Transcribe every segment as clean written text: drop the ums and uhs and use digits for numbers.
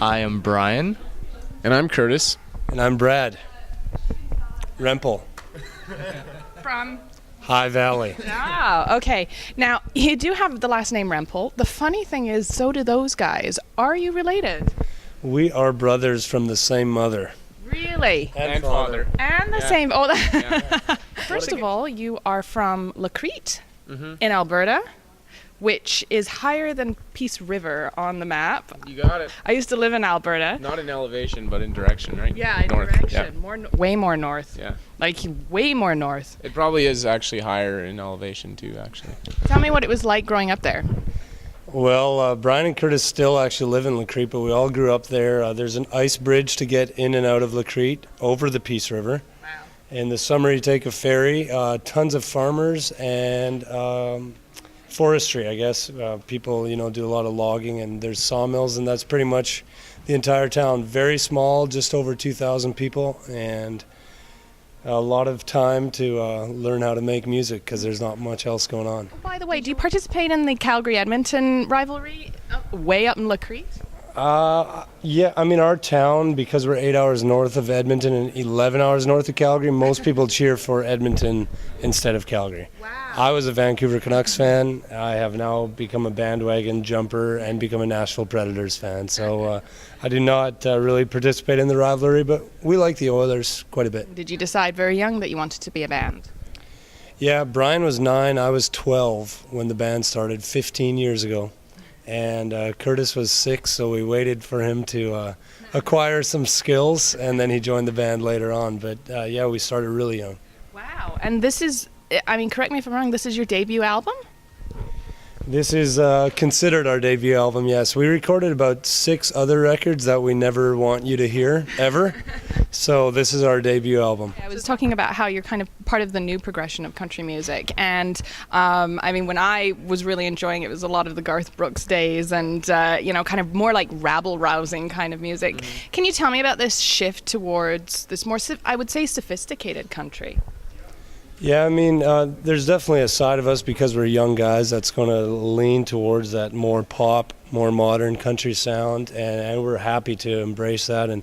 I am Brian. And I'm Curtis. And I'm Brad. Rempel. From? High Valley. Ah, okay. Now, you do have the last name Rempel. The funny thing is, so do those guys. Are you related? We are brothers from the same mother. Really? And father. And the same. Oh, First of all, you are from Crete in Alberta, which is higher than Peace River on the map. You got it. I used to live in Alberta. Not in elevation, but in direction, right? Yeah, in north. direction. Way more north. Yeah. Like, way more north. It probably is actually higher in elevation, too, actually. Tell me what it was like growing up there. Well, Brian and Curtis still actually live in Crete, but we all grew up there. There's an ice bridge to get in and out of Crete over the Peace River. Wow. In the summer, you take a ferry. Tons of farmers and forestry, I guess. People, do a lot of logging, and there's sawmills, and that's pretty much the entire town. Very small, just over 2,000 people, and a lot of time to learn how to make music because there's not much else going on. Oh, by the way, do you participate in the Calgary-Edmonton rivalry way up in Crete? Yeah, our town, because we're 8 hours north of Edmonton and 11 hours north of Calgary, most people cheer for Edmonton instead of Calgary. Wow. I was a Vancouver Canucks fan. I have now become a bandwagon jumper and become a Nashville Predators fan. So I do not really participate in the rivalry, but we like the Oilers quite a bit. Did you decide very young that you wanted to be a band? Yeah, Brian was 9, I was 12 when the band started 15 years ago. And Curtis was 6, so we waited for him to acquire some skills, and then he joined the band later on. But yeah, we started really young. Wow. And this is, correct me if I'm wrong, this is your debut album? This is considered our debut album, yes. We recorded about 6 other records that we never want you to hear, ever. So this is our debut album. I was talking about how you're kind of part of the new progression of country music. And, when I was really enjoying it, was a lot of the Garth Brooks days and, kind of more like rabble-rousing kind of music. Mm-hmm. Can you tell me about this shift towards this more, I would say, sophisticated country? Yeah, there's definitely a side of us because we're young guys that's going to lean towards that more pop, more modern country sound, and we're happy to embrace that and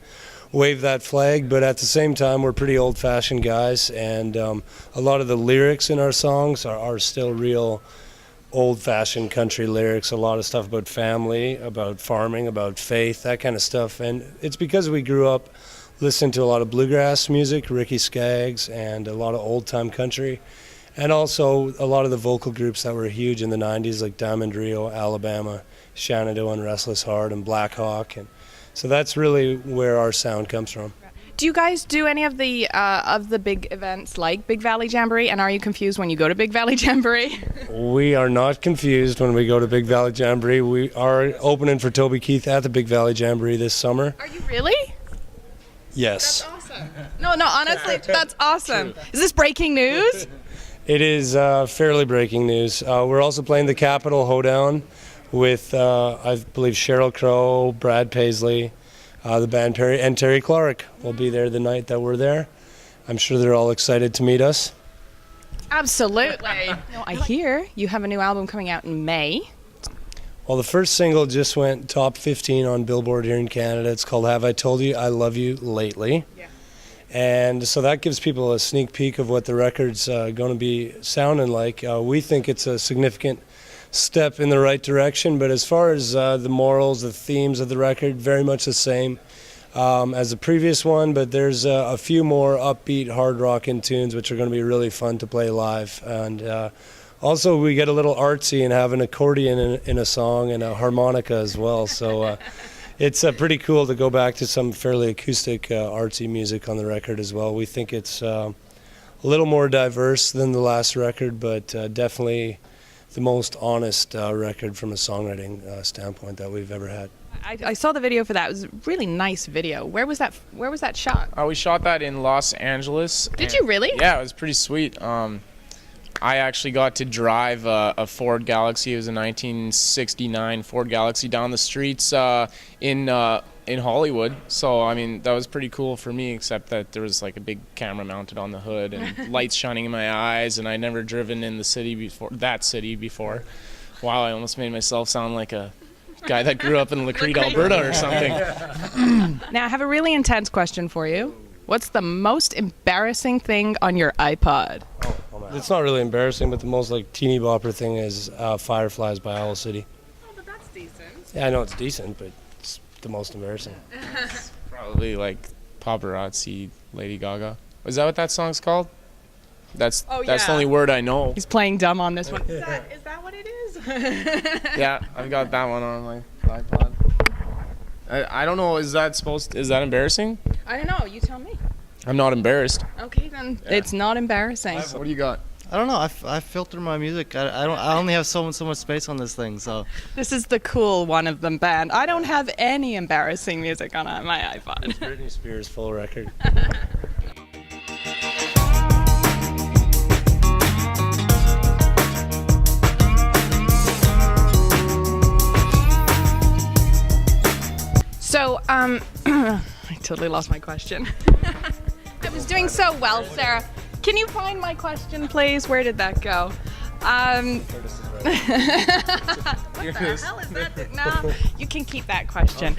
wave that flag. But at the same time, we're pretty old-fashioned guys, and a lot of the lyrics in our songs are still real old-fashioned country lyrics, a lot of stuff about family, about farming, about faith, that kind of stuff. And it's because we grew up listening to a lot of bluegrass music, Ricky Skaggs, and a lot of old-time country, and also a lot of the vocal groups that were huge in the 90s, like Diamond Rio, Alabama, Shenandoah and Restless Heart, and Black Hawk. And so that's really where our sound comes from. Do you guys do any of the big events like Big Valley Jamboree, and are you confused when you go to Big Valley Jamboree? We are not confused when we go to Big Valley Jamboree. We are opening for Toby Keith at the Big Valley Jamboree this summer. Are you really? Yes. That's awesome. No, honestly, that's awesome. Is this breaking news? It is fairly breaking news. We're also playing the Capitol Hoedown with, I believe, Sheryl Crow, Brad Paisley, the band Perry, and Terry Clark will be there the night that we're there. I'm sure they're all excited to meet us. Absolutely. I hear you have a new album coming out in May. Well, the first single just went top 15 on Billboard here in Canada. It's called Have I Told You I Love You Lately? Yeah. And so that gives people a sneak peek of what the record's going to be sounding like. We think it's a significant step in the right direction, but as far as the morals, the themes of the record, very much the same as the previous one, but there's a few more upbeat, hard rockin' tunes which are going to be really fun to play live. And also, we get a little artsy and have an accordion in a song and a harmonica as well. So it's pretty cool to go back to some fairly acoustic, artsy music on the record as well. We think it's a little more diverse than the last record, but definitely the most honest record from a songwriting standpoint that we've ever had. I saw the video for that. It was a really nice video. Where was that shot? We shot that in Los Angeles. Did you really? Yeah, it was pretty sweet. I actually got to drive a Ford Galaxy. It was a 1969 Ford Galaxy down the streets in Hollywood. So, that was pretty cool for me, except that there was like a big camera mounted on the hood and lights shining in my eyes, and I'd never driven in that city before. Wow, I almost made myself sound like a guy that grew up in Crete, Alberta or something. Now, I have a really intense question for you. What's the most embarrassing thing on your iPod? It's not really embarrassing, but the most like teeny bopper thing is Fireflies by Owl City. Oh, but that's decent. Yeah, I know it's decent, but it's the most embarrassing. Probably like Paparazzi, Lady Gaga. Is that what that song's called? That's the only word I know. He's playing dumb on this one. Is that what it is? Yeah, I've got that one on my iPod. I don't know. Is that embarrassing? I don't know. You tell me. I'm not embarrassed. Okay, then it's not embarrassing. What do you got? I don't know. I filter my music. I only have so much space on this thing. So This is the cool one of them band. I don't have any embarrassing music on my iPod. Britney Spears full record. So, I totally lost my question. I was doing so well, Sarah. Can you find my question, please? Where did that go? What the hell is that? No, you can keep that question.